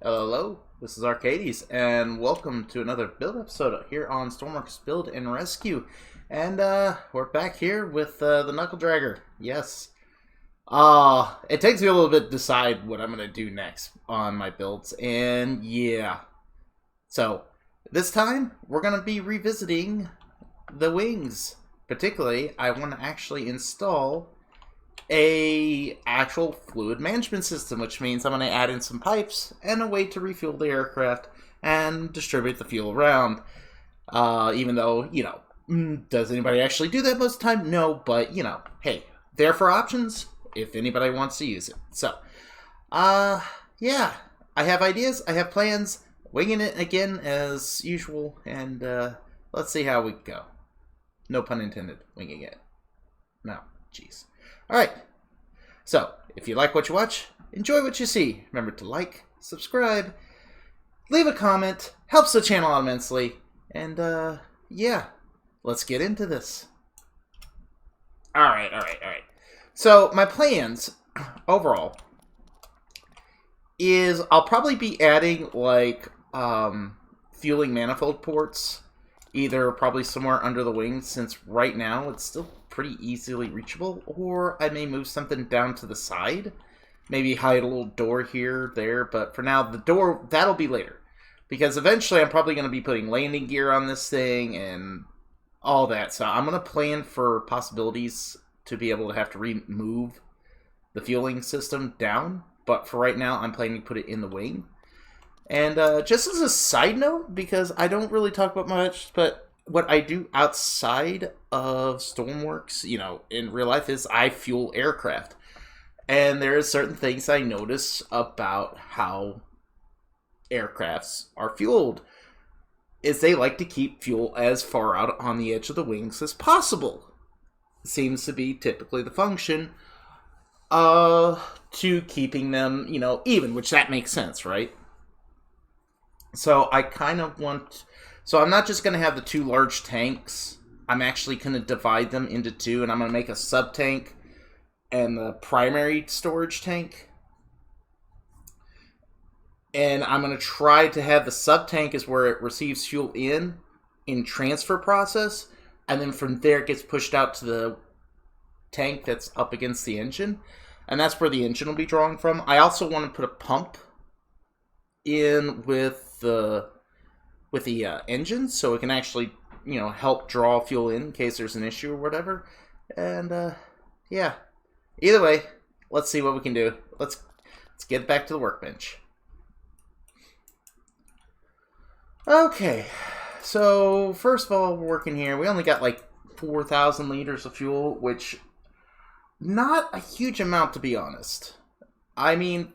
Hello, this is Arcades, and welcome to another build episode here on Stormworks Build and Rescue. And we're back here with the Knuckle Dragger. Yes. It takes me a little bit to decide what I'm going to do next on my builds, and yeah. So, this time, we're going to be revisiting the wings. Particularly, I want to actually install a actual fluid management system, which means I'm going to add in some pipes and a way to refuel the aircraft and distribute the fuel around. Even though, does anybody actually do that most of the time? No, but, hey, there for options if anybody wants to use it. So, yeah, I have ideas, I have plans, winging it again as usual, and let's see how we go. No pun intended, winging it. No, jeez. Alright, so, if you like what you watch, enjoy what you see. Remember to like, subscribe, leave a comment, helps the channel out immensely, and, yeah, let's get into this. Alright. So, my plans, overall, is I'll probably be adding, fueling manifold ports, either probably somewhere under the wings, since right now it's still pretty easily reachable, or I may move something down to the side, maybe hide a little door here, there, but for now, the door, that'll be later, because eventually I'm probably going to be putting landing gear on this thing, and all that, so I'm going to plan for possibilities to be able to have to remove the fueling system down, but for right now, I'm planning to put it in the wing. And just as a side note, because I don't really talk about much, but what I do outside of Stormworks, in real life, is I fuel aircraft. And there are certain things I notice about how aircrafts are fueled, is they like to keep fuel as far out on the edge of the wings as possible. Seems to be typically the function to keeping them, even, which that makes sense, right? So I kind of want... So I'm not just going to have the two large tanks. I'm actually going to divide them into two, and I'm going to make a sub-tank and the primary storage tank. And I'm going to try to have the sub-tank is where it receives fuel in transfer process, and then from there it gets pushed out to the tank that's up against the engine, and that's where the engine will be drawing from. I also want to put a pump in with the engine, so it can actually, help draw fuel in case there's an issue or whatever. And, yeah. Either way, let's see what we can do. Let's get back to the workbench. Okay. So, first of all, we're working here. We only got, 4,000 liters of fuel, which, not a huge amount, to be honest. I mean,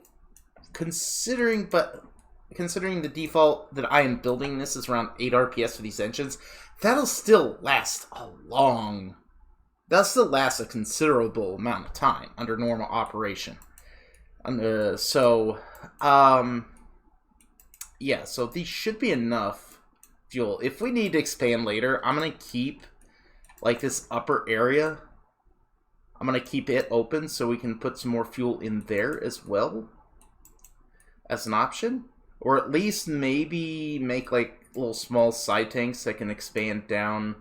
considering the default that I am building this is around 8 RPS for these engines, that'll still last a considerable amount of time under normal operation. Yeah, so these should be enough fuel. If we need to expand later, I'm going to keep, this upper area, I'm going to keep it open so we can put some more fuel in there as well, as an option. Or at least maybe make little small side tanks that can expand down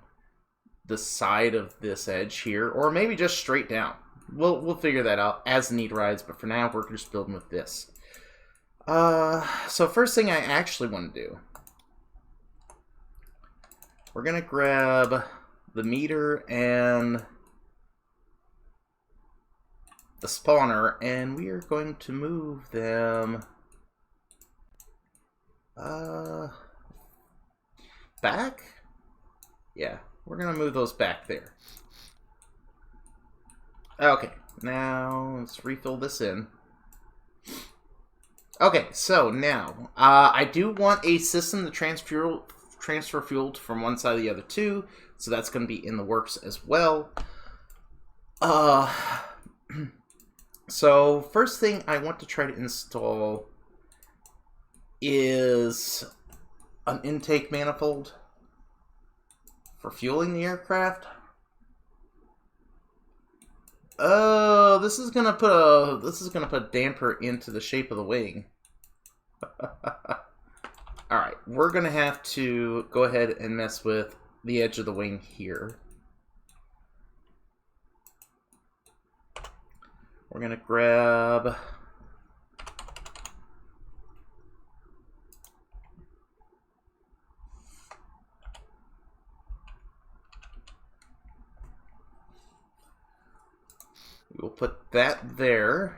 the side of this edge here. Or maybe just straight down. We'll figure that out as the need arises, but for now we're just building with this. So first thing I actually want to do. We're going to grab the meter and the spawner, and we are going to move them... back? Yeah, we're gonna move those back there. Okay, now let's refill this in. Okay, so now, I do want a system to transfer fuel from one side to the other too, so that's gonna be in the works as well. So, first thing I want to try to install is an intake manifold for fueling the aircraft. Oh, this is gonna put a damper into the shape of the wing. Alright, we're going to have to go ahead and mess with the edge of the wing here. We're going to grab... We'll put that there.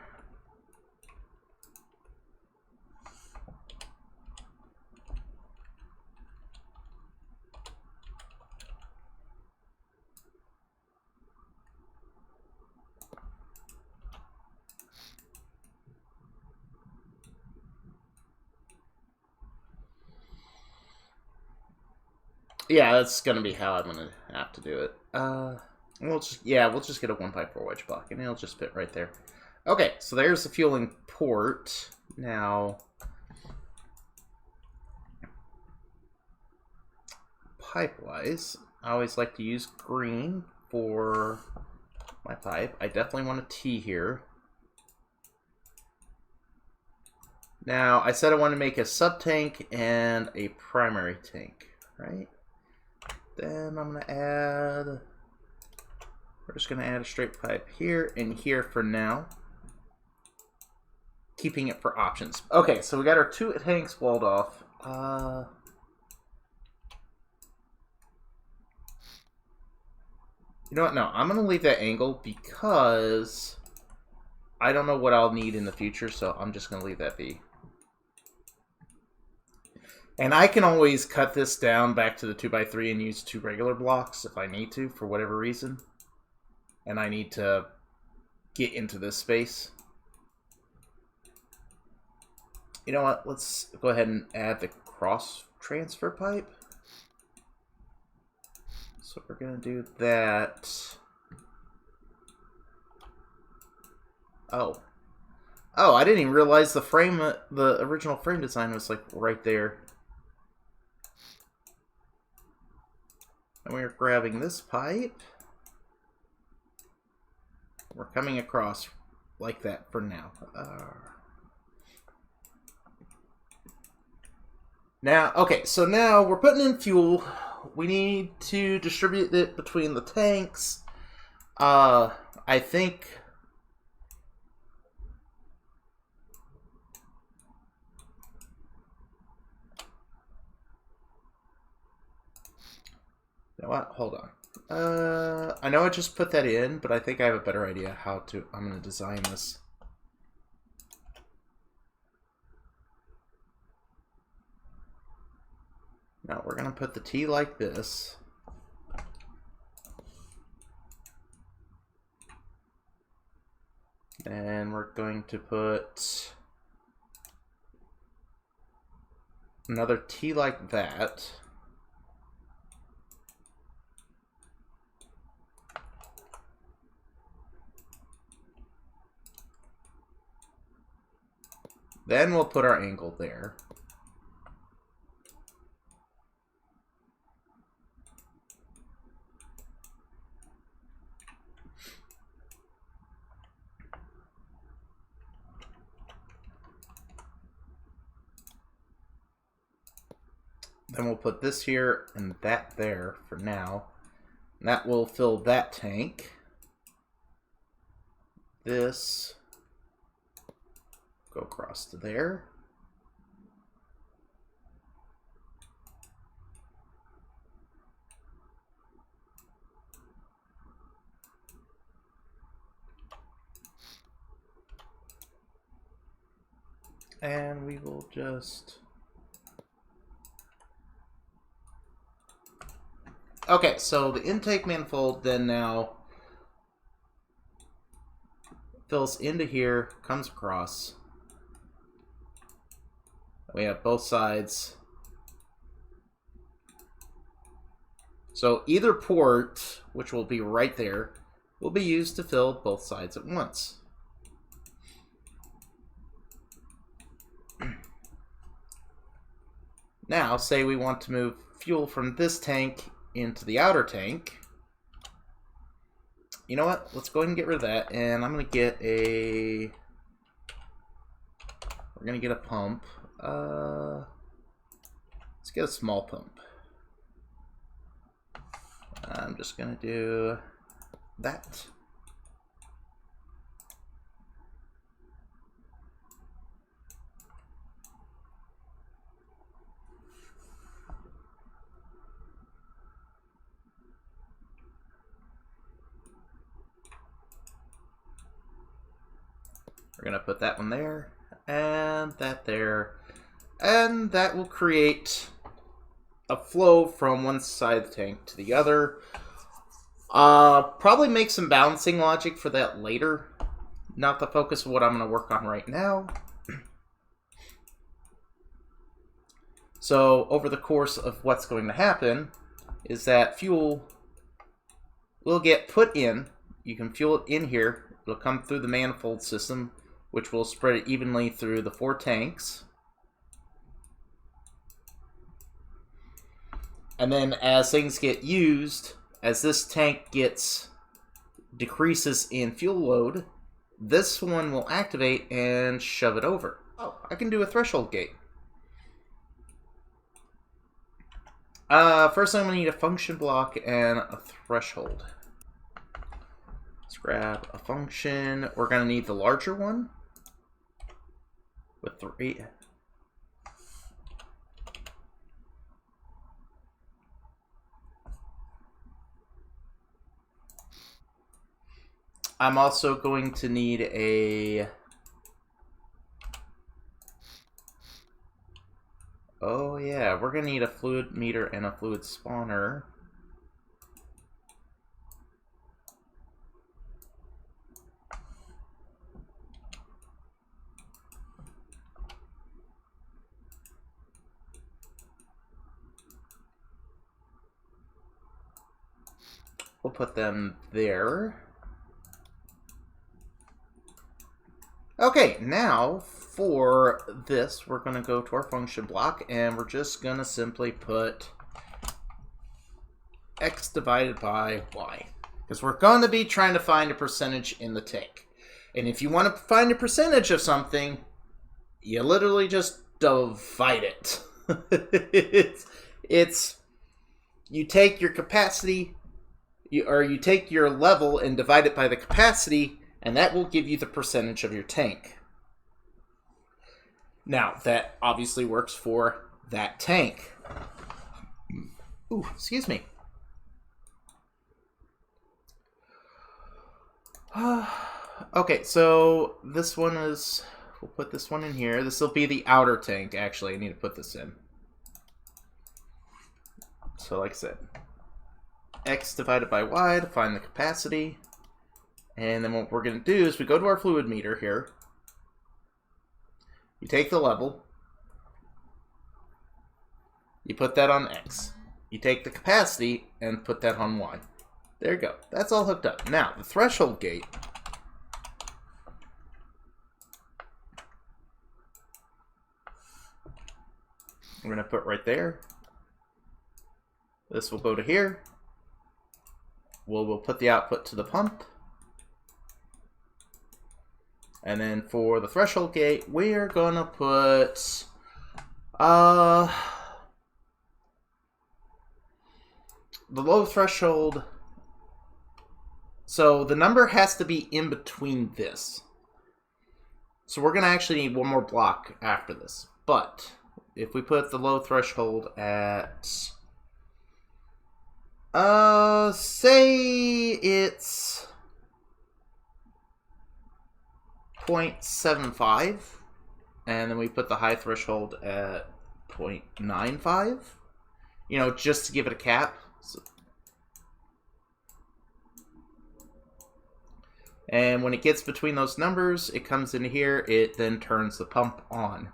Yeah, that's gonna be how I'm gonna have to do it. We'll just get a 1x4 wedge block, and it'll just fit right there. Okay, so there's the fueling port. Now, pipe-wise, I always like to use green for my pipe. I definitely want a T here. Now, I said I want to make a sub-tank and a primary tank, right? Then I'm going to add... We're just going to add a straight pipe here and here for now. Keeping it for options. Okay, so we got our 2 tanks walled off. You know what? No, I'm going to leave that angle because I don't know what I'll need in the future, so I'm just going to leave that be. And I can always cut this down back to the 2x3 and use 2 regular blocks if I need to, for whatever reason. And I need to get into this space. You know what? Let's go ahead and add the cross transfer pipe. So we're going to do that. Oh, I didn't even realize the frame, the original frame design was like right there. And we're grabbing this pipe. We're coming across like that for now. Now, okay, so now we're putting in fuel. We need to distribute it between the tanks. I think... You know what? Hold on. I know I just put that in, but I think I have a better idea how to... I'm going to design this. Now we're going to put the T like this. And we're going to put another T like that. Then we'll put our angle there. Then we'll put this here and that there for now. And that will fill that tank. This go across to there. And we will just... Okay, so the intake manifold then now fills into here, comes across. We have both sides. So either port, which will be right there, will be used to fill both sides at once. Now, say we want to move fuel from this tank into the outer tank. You know what? Let's go ahead and get rid of that. And I'm going to get a... we're going to get a pump. Let's get a small pump. I'm just going to do that. We're going to put that one there, and that there, and that will create a flow from one side of the tank to the other. Probably make some balancing logic for that later. Not the focus of what I'm going to work on right now. So, over the course of what's going to happen is that fuel will get put in. You can fuel it in here. It'll come through the manifold system, which will spread it evenly through the 4 tanks. And then as things get used, as this tank decreases in fuel load, this one will activate and shove it over. Oh, I can do a threshold gate. First I'm going to need a function block and a threshold. Let's grab a function. We're going to need the larger one with 3. I'm also going to need a... Oh yeah, we're going to need a fluid meter and a fluid spawner. We'll put them there. Okay, now for this, we're going to go to our function block, and we're just going to simply put x divided by y. Because we're going to be trying to find a percentage in the tank. And if you want to find a percentage of something, you literally just divide it. You take your capacity, you take your level and divide it by the capacity, and that will give you the percentage of your tank. Now, that obviously works for that tank. Ooh, excuse me. Okay, so this one is... We'll put this one in here. This will be the outer tank, actually. I need to put this in. So, like I said, x divided by y to find the capacity. And then what we're going to do is we go to our fluid meter here. You take the level. You put that on x. You take the capacity and put that on y. There you go. That's all hooked up. Now, the threshold gate. We're going to put right there. This will go to here. We'll put the output to the pump. And then for the threshold gate, we're going to put... the low threshold... So the number has to be in between this. So we're going to actually need one more block after this. But if we put the low threshold at... say it's 0.75, and then we put the high threshold at 0.95, you know, just to give it a cap. So, and when it gets between those numbers, it comes into here, it then turns the pump on.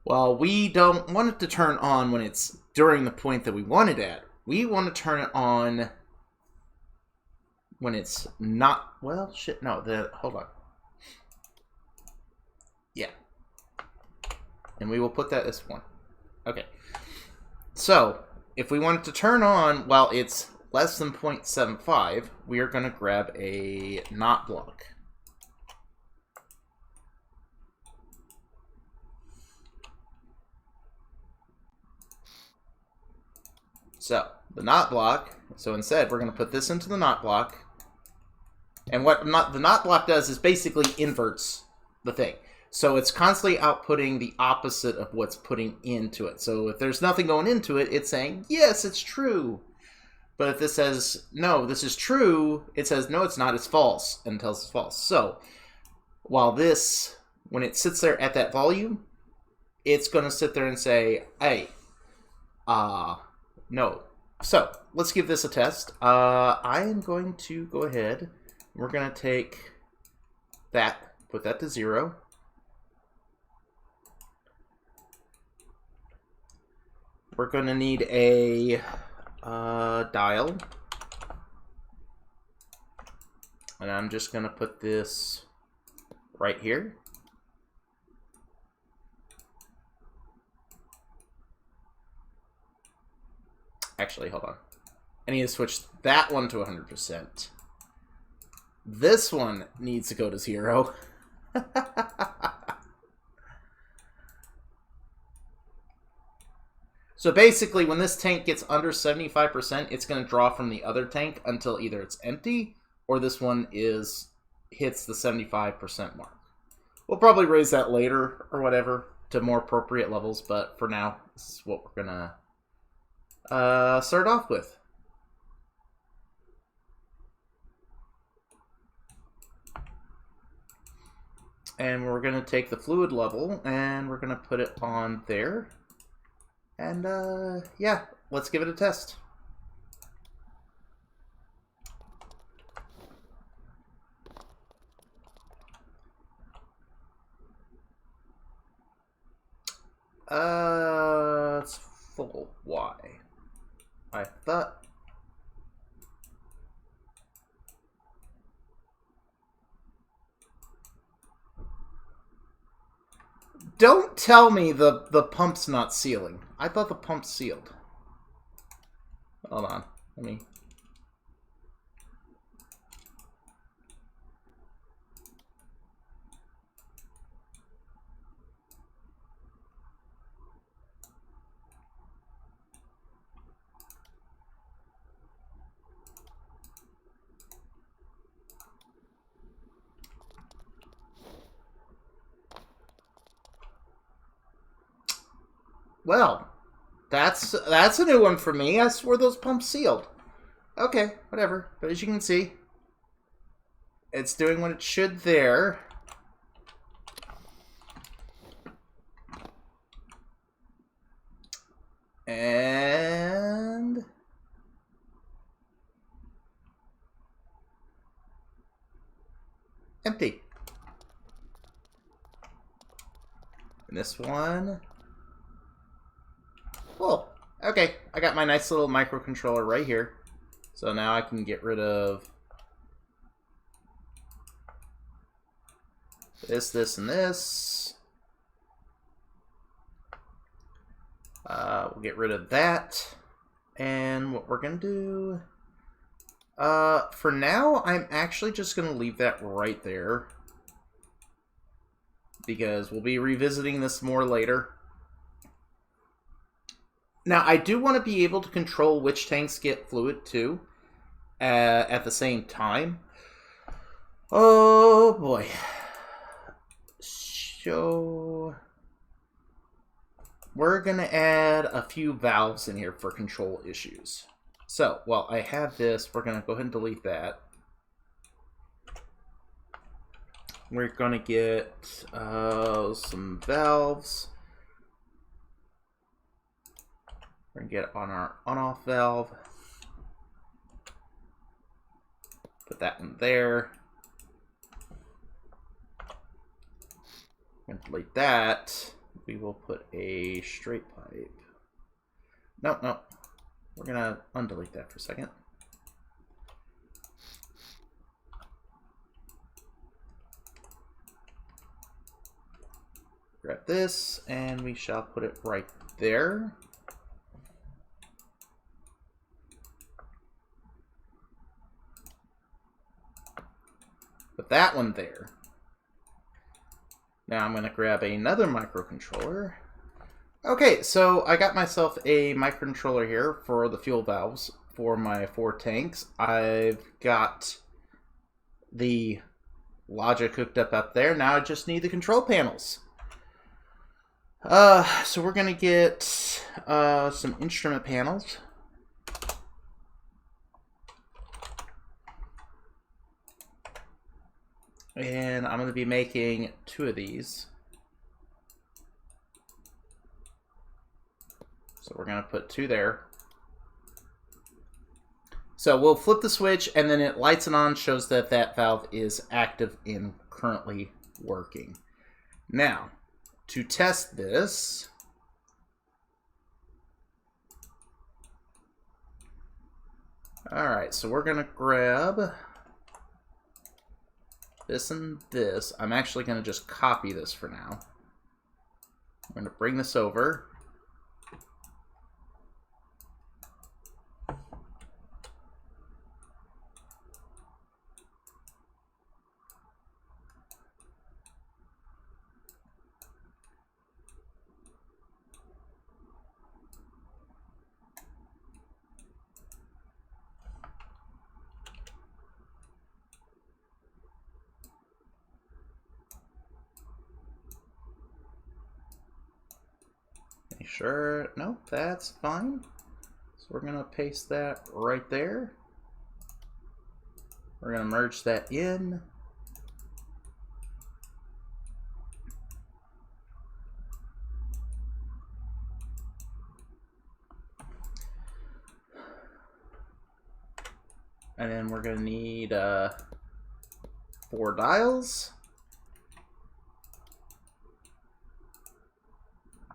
Well, we don't want it to turn on when it's during the point that we want it at. We want to turn it on when it's not... Well, shit, no, hold on. Yeah. And we will put that as 1. Okay. So, if we want it to turn on while it's less than 0.75, we are going to grab a not block. So, the not block, so instead we're going to put this into the not block. And what the not block does is basically inverts the thing. So it's constantly outputting the opposite of what's putting into it. So if there's nothing going into it, it's saying, yes, it's true. But if this says, no, this is true, it says, no, it's not, it's false, and tells it's false. So while this, when it sits there at that volume, it's going to sit there and say, hey, no. So let's give this a test. I am going to go ahead. We're going to take that, put that to 0. We're going to need a dial. And I'm just going to put this right here. Actually, hold on. I need to switch that one to 100%. This one needs to go to 0. So basically, when this tank gets under 75%, it's going to draw from the other tank until either it's empty or this one hits the 75% mark. We'll probably raise that later or whatever to more appropriate levels, but for now, this is what we're going to start off with. And we're going to take the fluid level and we're going to put it on there. And yeah, let's give it a test. It's full. Why? I thought. Don't tell me the pump's not sealing. I thought the pump's sealed. Hold on. Let me... Well, that's a new one for me. I swore those pumps sealed. Okay, whatever. But as you can see, it's doing what it should there. And empty. And this one. Cool. Okay, I got my nice little microcontroller right here. So now I can get rid of this, and this. We'll get rid of that. And what we're going to do... for now, I'm actually just going to leave that right there. Because we'll be revisiting this more later. Now, I do want to be able to control which tanks get fluid, too, at the same time. Oh, boy. So, we're going to add a few valves in here for control issues. So, while I have this, we're going to go ahead and delete that. We're going to get some valves. We're going to get on our on-off valve. Put that in there. And delete that. We will put a straight pipe. No. We're going to undelete that for a second. Grab this, and we shall put it right there. Put that one there. Now I'm going to grab another microcontroller. Okay, so I got myself a microcontroller here for the fuel valves for my 4 tanks. I've got the logic hooked up there. Now I just need the control panels. So we're gonna get some instrument panels. And I'm gonna be making 2 of these. So we're gonna put 2 there. So we'll flip the switch, and then it lights it on, shows that that valve is active and currently working. Now, to test this, alright, so we're going to grab this and this. I'm actually going to just copy this for now. I'm going to bring this over. Sure, no, that's fine. So we're gonna paste that right there. We're gonna merge that in. And then we're gonna need 4 dials.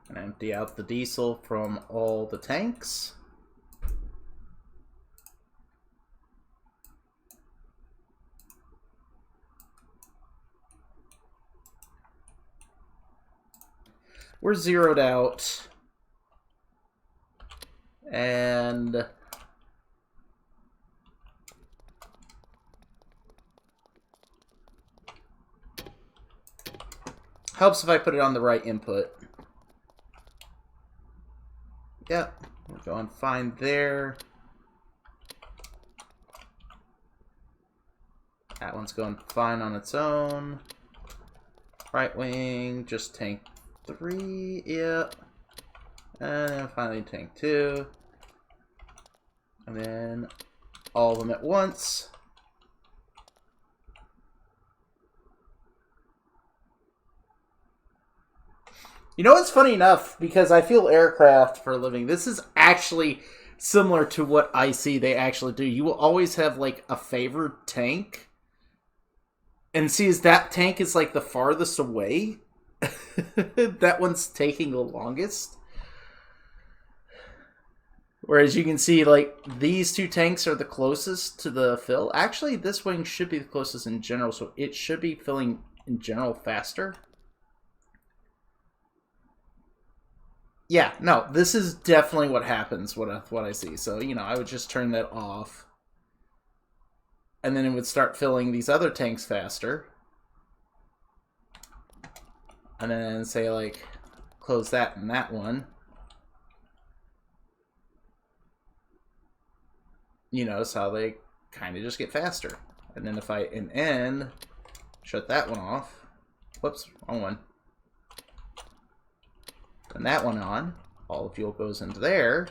And empty out the diesel from all the tanks. We're zeroed out. And helps if I put it on the right input. Yep, we're going fine there. That one's going fine on its own. Right wing, just tank 3, yep. And then finally tank 2. And then all of them at once. You know, it's funny enough, because I feel aircraft for a living. This is actually similar to what I see they actually do. You will always have, like, a favored tank. And see, as that tank is, like, the farthest away, that one's taking the longest. Whereas you can see, like, these 2 tanks are the closest to the fill. Actually, this wing should be the closest in general, so it should be filling in general faster. Yeah, no, this is definitely what happens, what I see. So, you know, I would just turn that off. And then it would start filling these other tanks faster. And then say, like, close that and that one. You notice how they kind of just get faster. And then if I end, shut that one off. Whoops, wrong one. And that one on, all the fuel goes into there.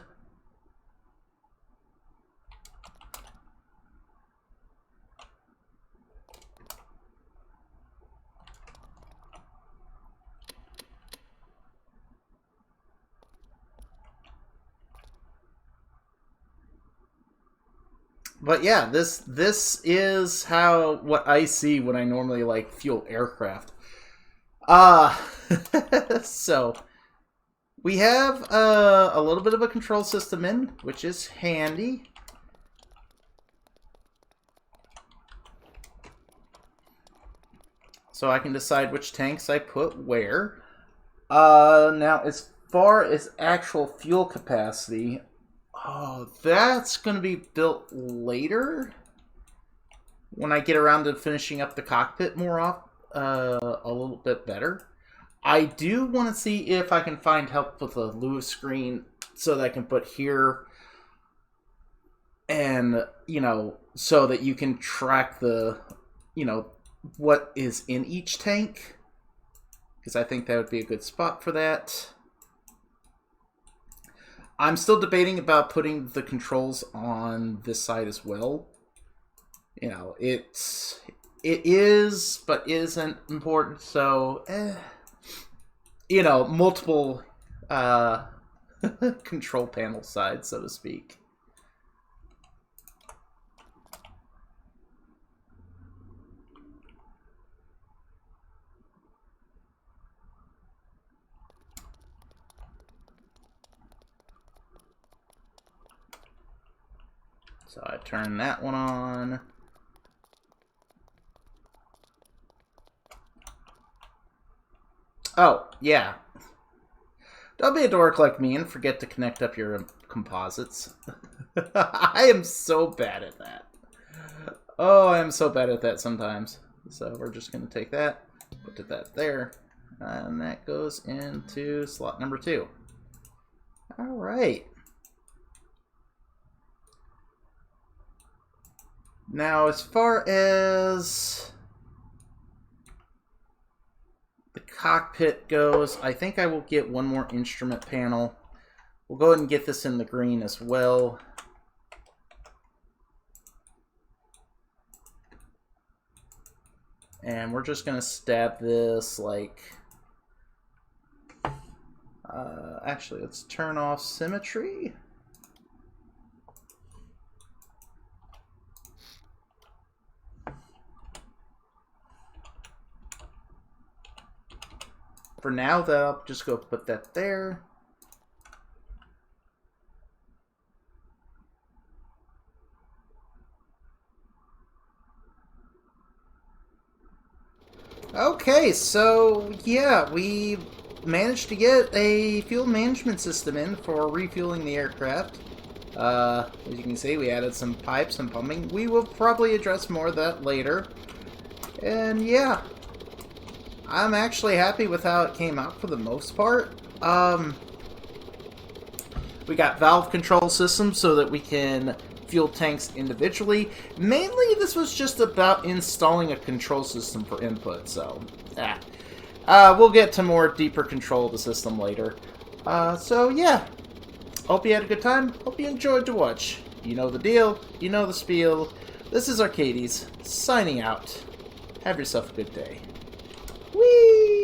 But yeah, this is what I see when I normally like fuel aircraft. So we have a little bit of a control system in, which is handy. So I can decide which tanks I put where. Now, as far as actual fuel capacity, that's going to be built later when I get around to finishing up the cockpit a little bit better. I do want to see if I can find help with the Lewis screen so that I can put here and, you know, so that you can track the, you know, what is in each tank. Because I think that would be a good spot for that. I'm still debating about putting the controls on this side as well. You know, it is, but isn't important, so, you know, multiple control panel sides, so to speak. So I turn that one on. Oh, yeah. Don't be a dork like me and forget to connect up your composites. I am so bad at that. Oh, I am so bad at that sometimes. So we're just going to take that, put that there, and that goes into slot number 2. All right. Now, as far as the cockpit goes, I think I will get one more instrument panel. We'll go ahead and get this in the green as well. And we're just going to stab this like... actually, let's turn off symmetry. For now, though, I'll just go put that there. Okay, so yeah, we managed to get a fuel management system in for refueling the aircraft. As you can see, we added some pipes and pumping. We will probably address more of that later. And yeah, I'm actually happy with how it came out for the most part. We got valve control systems so that we can fuel tanks individually. Mainly, this was just about installing a control system for input, so we'll get to more deeper control of the system later. So yeah, hope you had a good time. Hope you enjoyed to watch. You know the deal. You know the spiel. This is Arcades, signing out. Have yourself a good day. Whee!